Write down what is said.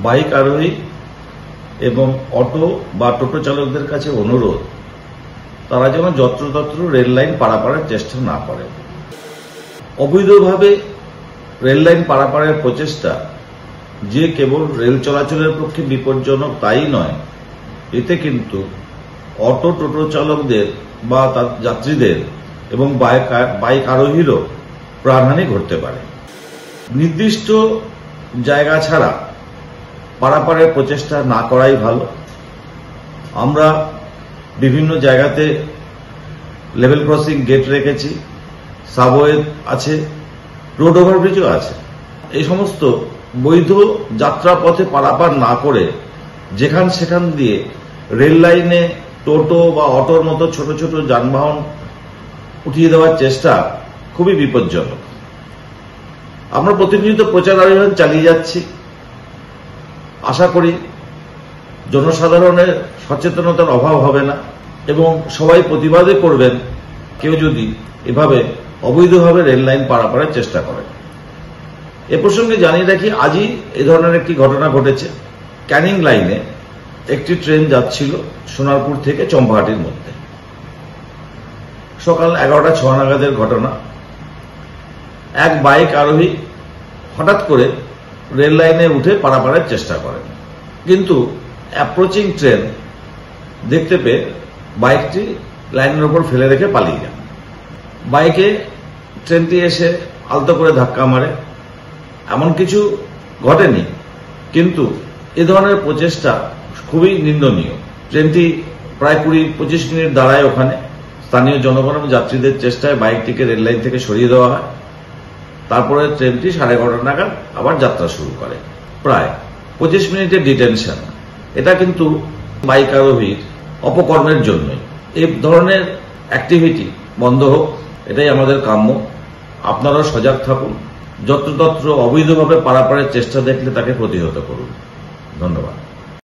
Bike আরোহী এবং auto বা টোটো চালকদের কাছে অনুরোধ, তারা যেন যত্রতত্র রেল লাইন পারাপারের চেষ্টা না করে। অবৈধভাবে রেল লাইন পারাপারের প্রচেষ্টা যে কেবল রেল চলাচলের পক্ষে বিপজ্জনক তাই নয়, এতে কিন্তু অটো টোটো চালকদের বা তার যাত্রীদের এবং বাইক আরোহীরও প্রাণহানি ঘটতে পারে। নির্দিষ্ট জায়গা ছাড়া পারাপারের প্রচেষ্টা না করাই ভালো। আমরা বিভিন্ন জায়গাতে লেভেল ক্রসিং গেট রেখেছি, সাবওয়ে আছে, রোড ওভারব্রিজও আছে। এই সমস্ত বৈধ যাত্রাপথে পারাপার না করে যেখান সেখান দিয়ে রেল লাইনে টোটো বা অটোর মতো ছোট ছোট যানবাহন উঠিয়ে দেওয়ার চেষ্টা খুবই বিপজ্জনক। আমরা প্রতিনিয়ত প্রচার অভিযান চালিয়ে যাচ্ছি। আশা করি জনসাধারণের সচেতনতার অভাব হবে না এবং সবাই প্রতিবাদে করবেন কেউ যদি এভাবে অবৈধভাবে রেল লাইন পারাপারের চেষ্টা করেন। এ প্রসঙ্গে জানিয়ে রাখি, আজই এ ধরনের একটি ঘটনা ঘটেছে। ক্যানিং লাইনে একটি ট্রেন যাচ্ছিল সোনারপুর থেকে চম্পাহাটির মধ্যে। সকাল 11:06 নাগাদের ঘটনা। এক বাইক আরোহী হঠাৎ করে রেল লাইনে উঠে পারাপারের চেষ্টা করেন, কিন্তু অ্যাপ্রোচিং ট্রেন দেখতে পেয়ে বাইকটি লাইনের ওপর ফেলে রেখে পালিয়ে যান। বাইকে ট্রেনটি এসে আলতো করে ধাক্কা মারে। এমন কিছু ঘটেনি, কিন্তু এ ধরনের প্রচেষ্টা খুবই নিন্দনীয়। ট্রেনটি প্রায় 20-25 মিনিট দাঁড়ায় ওখানে। স্থানীয় জনগণ এবং যাত্রীদের চেষ্টায় বাইকটিকে রেল লাইন থেকে সরিয়ে দেওয়া হয়। তারপরে ট্রেনটি 11:30 নাগাদ আবার যাত্রা শুরু করে। প্রায় 25 মিনিটের ডিটেনশন। এটা কিন্তু বাইক আরোহীর অপকর্মের জন্যই। এই ধরনের অ্যাক্টিভিটি বন্ধ হোক, এটাই আমাদের কাম্য। আপনারাও সজাগ থাকুন। যত্রতত্র অবৈধভাবে পারাপারের চেষ্টা দেখলে তাকে প্রতিহত করুন। ধন্যবাদ।